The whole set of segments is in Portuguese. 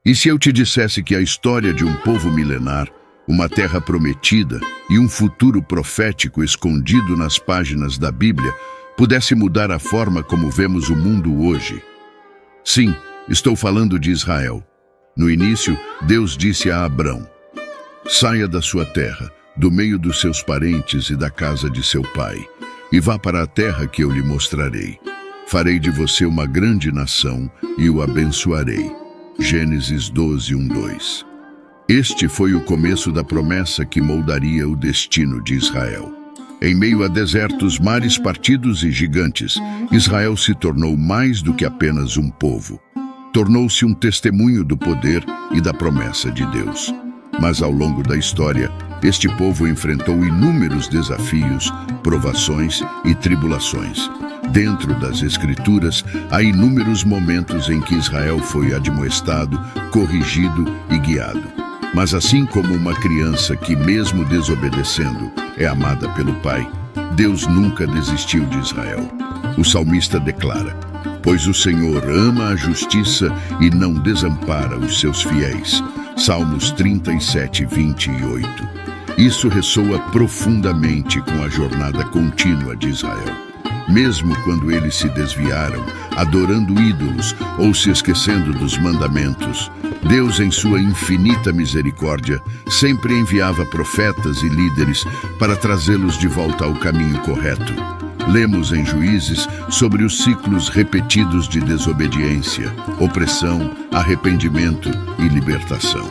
E se eu te dissesse que a história de um povo milenar, uma terra prometida e um futuro profético escondido nas páginas da Bíblia pudesse mudar a forma como vemos o mundo hoje? Sim, estou falando de Israel. No início, Deus disse a Abrão: saia da sua terra, do meio dos seus parentes e da casa de seu pai, e vá para a terra que eu lhe mostrarei. Farei de você uma grande nação e o abençoarei. Gênesis 12, 1-2. Este foi o começo da promessa que moldaria o destino de Israel. Em meio a desertos, mares partidos e gigantes, Israel se tornou mais do que apenas um povo. Tornou-se um testemunho do poder e da promessa de Deus. Mas ao longo da história, este povo enfrentou inúmeros desafios, provações e tribulações. Dentro das Escrituras, há inúmeros momentos em que Israel foi admoestado, corrigido e guiado. Mas assim como uma criança que, mesmo desobedecendo, é amada pelo Pai, Deus nunca desistiu de Israel. O salmista declara: pois o Senhor ama a justiça e não desampara os seus fiéis. Salmos 37, 28. Isso ressoa profundamente com a jornada contínua de Israel. Mesmo quando eles se desviaram, adorando ídolos ou se esquecendo dos mandamentos, Deus, em sua infinita misericórdia, sempre enviava profetas e líderes para trazê-los de volta ao caminho correto. Lemos em Juízes sobre os ciclos repetidos de desobediência, opressão, arrependimento e libertação.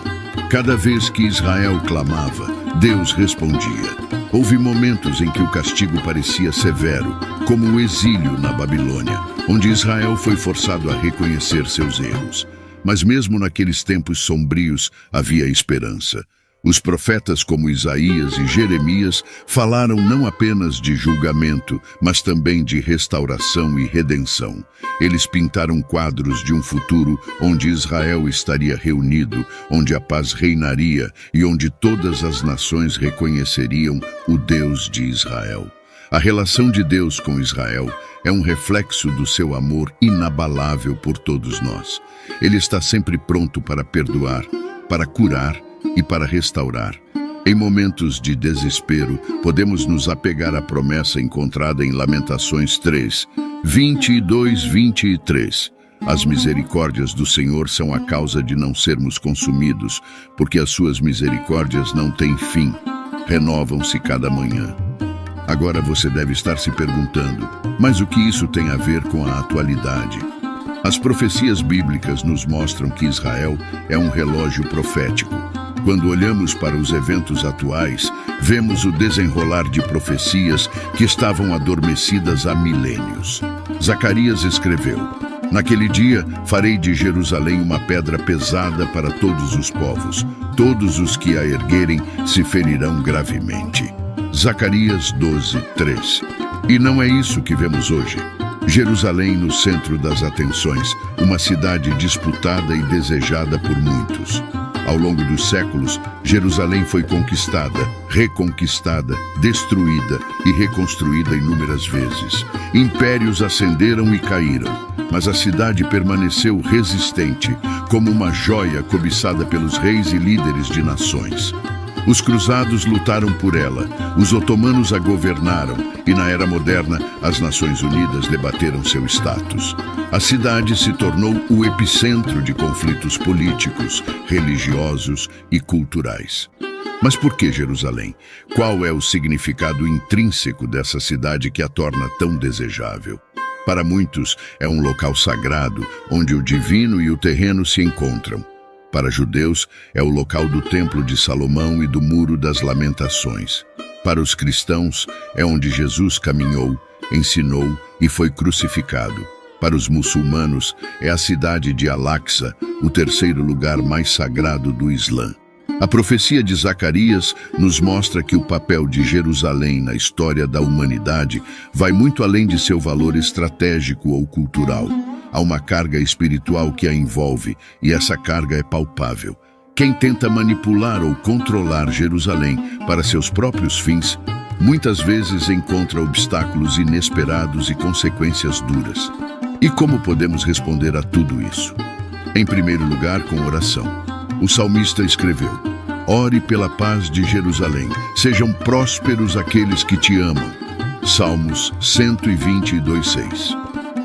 Cada vez que Israel clamava, Deus respondia. Houve momentos em que o castigo parecia severo, como o exílio na Babilônia, onde Israel foi forçado a reconhecer seus erros. Mas mesmo naqueles tempos sombrios havia esperança. Os profetas como Isaías e Jeremias falaram não apenas de julgamento, mas também de restauração e redenção. Eles pintaram quadros de um futuro onde Israel estaria reunido, onde a paz reinaria e onde todas as nações reconheceriam o Deus de Israel. A relação de Deus com Israel é um reflexo do seu amor inabalável por todos nós. Ele está sempre pronto para perdoar, para curar e para restaurar. Em momentos de desespero, podemos nos apegar à promessa encontrada em Lamentações 3, 22-23. As misericórdias do Senhor são a causa de não sermos consumidos, porque as suas misericórdias não têm fim, renovam-se cada manhã. Agora você deve estar se perguntando, mas o que isso tem a ver com a atualidade? As profecias bíblicas nos mostram que Israel é um relógio profético. Quando olhamos para os eventos atuais, vemos o desenrolar de profecias que estavam adormecidas há milênios. Zacarias escreveu: naquele dia farei de Jerusalém uma pedra pesada para todos os povos. Todos os que a erguerem se ferirão gravemente. Zacarias 12, 3. E não é isso que vemos hoje. Jerusalém no centro das atenções, uma cidade disputada e desejada por muitos. Ao longo dos séculos, Jerusalém foi conquistada, reconquistada, destruída e reconstruída inúmeras vezes. Impérios ascenderam e caíram, mas a cidade permaneceu resistente, como uma joia cobiçada pelos reis e líderes de nações. Os cruzados lutaram por ela, os otomanos a governaram e, na era moderna, as Nações Unidas debateram seu status. A cidade se tornou o epicentro de conflitos políticos, religiosos e culturais. Mas por que Jerusalém? Qual é o significado intrínseco dessa cidade que a torna tão desejável? Para muitos, é um local sagrado, onde o divino e o terreno se encontram. Para judeus, é o local do Templo de Salomão e do Muro das Lamentações. Para os cristãos, é onde Jesus caminhou, ensinou e foi crucificado. Para os muçulmanos, é a cidade de Al-Aqsa, o terceiro lugar mais sagrado do Islã. A profecia de Zacarias nos mostra que o papel de Jerusalém na história da humanidade vai muito além de seu valor estratégico ou cultural. Há uma carga espiritual que a envolve, e essa carga é palpável. Quem tenta manipular ou controlar Jerusalém para seus próprios fins, muitas vezes encontra obstáculos inesperados e consequências duras. E como podemos responder a tudo isso? Em primeiro lugar, com oração. O salmista escreveu: ore pela paz de Jerusalém, sejam prósperos aqueles que te amam. Salmos 122:6.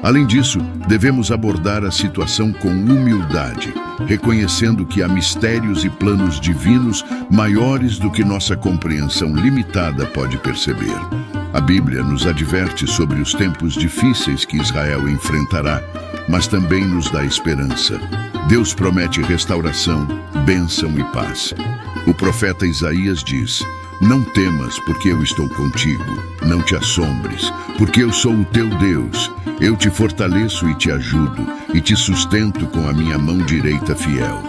Além disso, devemos abordar a situação com humildade, reconhecendo que há mistérios e planos divinos maiores do que nossa compreensão limitada pode perceber. A Bíblia nos adverte sobre os tempos difíceis que Israel enfrentará, mas também nos dá esperança. Deus promete restauração, bênção e paz. O profeta Isaías diz: não temas, porque eu estou contigo. Não te assombres, porque eu sou o teu Deus. Eu te fortaleço e te ajudo, e te sustento com a minha mão direita fiel.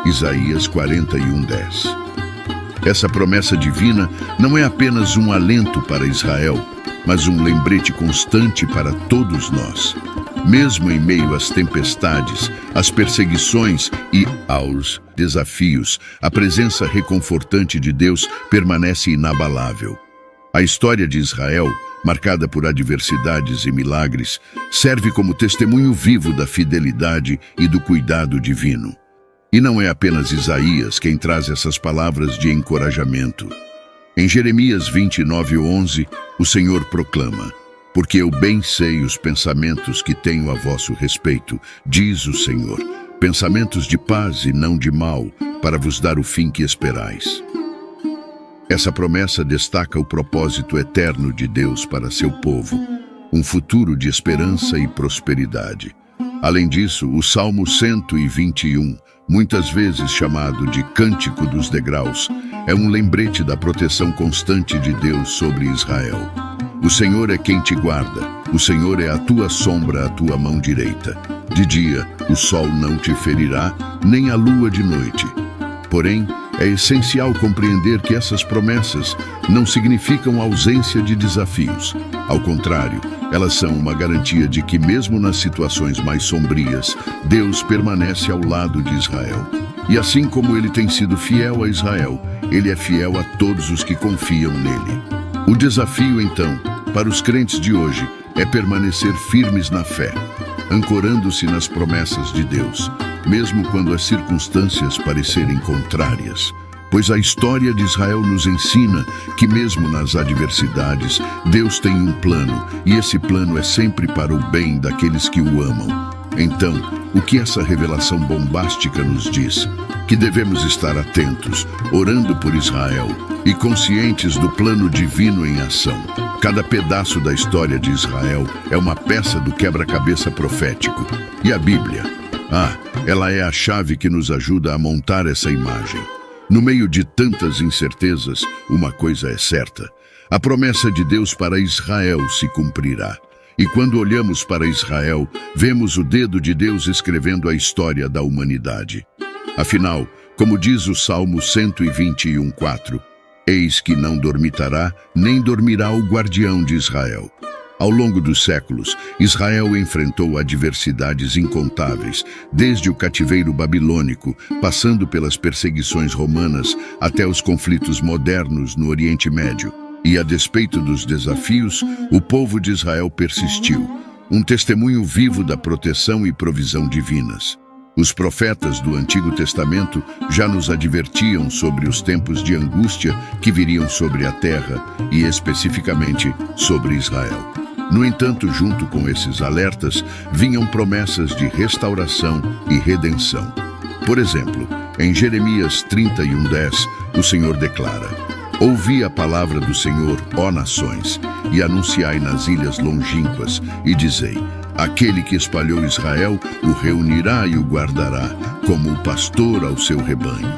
Isaías 41:10. Essa promessa divina não é apenas um alento para Israel, mas um lembrete constante para todos nós. Mesmo em meio às tempestades, às perseguições e aos desafios, a presença reconfortante de Deus permanece inabalável. A história de Israel, marcada por adversidades e milagres, serve como testemunho vivo da fidelidade e do cuidado divino. E não é apenas Isaías quem traz essas palavras de encorajamento. Em Jeremias 29:11, o Senhor proclama: porque eu bem sei os pensamentos que tenho a vosso respeito, diz o Senhor, pensamentos de paz e não de mal, para vos dar o fim que esperais. Essa promessa destaca o propósito eterno de Deus para seu povo, um futuro de esperança e prosperidade. Além disso, o Salmo 121, muitas vezes chamado de Cântico dos Degraus, é um lembrete da proteção constante de Deus sobre Israel. O Senhor é quem te guarda, o Senhor é a tua sombra, a tua mão direita. De dia, o sol não te ferirá, nem a lua de noite. Porém, é essencial compreender que essas promessas não significam ausência de desafios. Ao contrário, elas são uma garantia de que, mesmo nas situações mais sombrias, Deus permanece ao lado de Israel. E assim como ele tem sido fiel a Israel, ele é fiel a todos os que confiam nele. O desafio, então, para os crentes de hoje é permanecer firmes na fé, ancorando-se nas promessas de Deus, mesmo quando as circunstâncias parecerem contrárias. Pois a história de Israel nos ensina que mesmo nas adversidades, Deus tem um plano, e esse plano é sempre para o bem daqueles que o amam. Então, o que essa revelação bombástica nos diz? Que devemos estar atentos, orando por Israel e conscientes do plano divino em ação. Cada pedaço da história de Israel é uma peça do quebra-cabeça profético. E a Bíblia? Ela é a chave que nos ajuda a montar essa imagem. No meio de tantas incertezas, uma coisa é certa: a promessa de Deus para Israel se cumprirá. E quando olhamos para Israel, vemos o dedo de Deus escrevendo a história da humanidade. Afinal, como diz o Salmo 121:4, eis que não dormitará, nem dormirá o guardião de Israel. Ao longo dos séculos, Israel enfrentou adversidades incontáveis, desde o cativeiro babilônico, passando pelas perseguições romanas, até os conflitos modernos no Oriente Médio. E a despeito dos desafios, o povo de Israel persistiu, um testemunho vivo da proteção e provisão divinas. Os profetas do Antigo Testamento já nos advertiam sobre os tempos de angústia que viriam sobre a terra e especificamente sobre Israel. No entanto, junto com esses alertas, vinham promessas de restauração e redenção. Por exemplo, em Jeremias 31:10, o Senhor declara: ouvi a palavra do Senhor, ó nações, e anunciai nas ilhas longínquas, e dizei: aquele que espalhou Israel o reunirá e o guardará, como o pastor ao seu rebanho.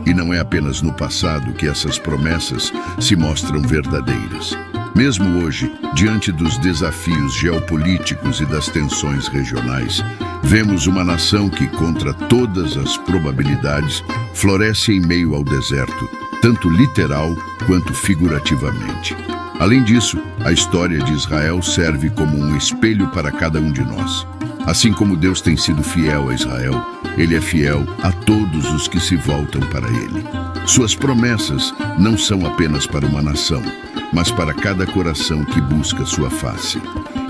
E não é apenas no passado que essas promessas se mostram verdadeiras. Mesmo hoje, diante dos desafios geopolíticos e das tensões regionais, vemos uma nação que, contra todas as probabilidades, floresce em meio ao deserto, tanto literal quanto figurativamente. Além disso, a história de Israel serve como um espelho para cada um de nós. Assim como Deus tem sido fiel a Israel, Ele é fiel a todos os que se voltam para Ele. Suas promessas não são apenas para uma nação, mas para cada coração que busca sua face.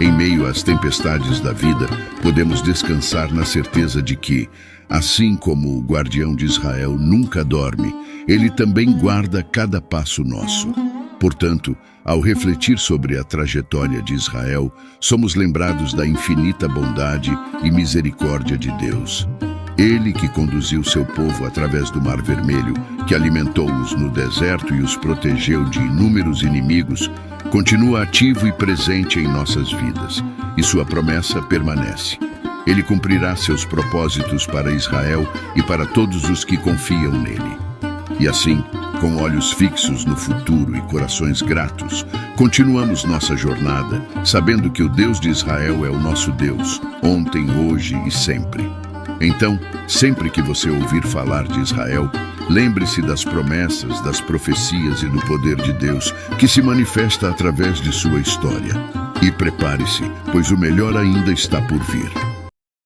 Em meio às tempestades da vida, podemos descansar na certeza de que, assim como o guardião de Israel nunca dorme, ele também guarda cada passo nosso. Portanto, ao refletir sobre a trajetória de Israel, somos lembrados da infinita bondade e misericórdia de Deus. Ele que conduziu seu povo através do Mar Vermelho, que alimentou-os no deserto e os protegeu de inúmeros inimigos, continua ativo e presente em nossas vidas, e sua promessa permanece. Ele cumprirá seus propósitos para Israel e para todos os que confiam nele. E assim, com olhos fixos no futuro e corações gratos, continuamos nossa jornada, sabendo que o Deus de Israel é o nosso Deus, ontem, hoje e sempre. Então, sempre que você ouvir falar de Israel, lembre-se das promessas, das profecias e do poder de Deus que se manifesta através de sua história. E prepare-se, pois o melhor ainda está por vir.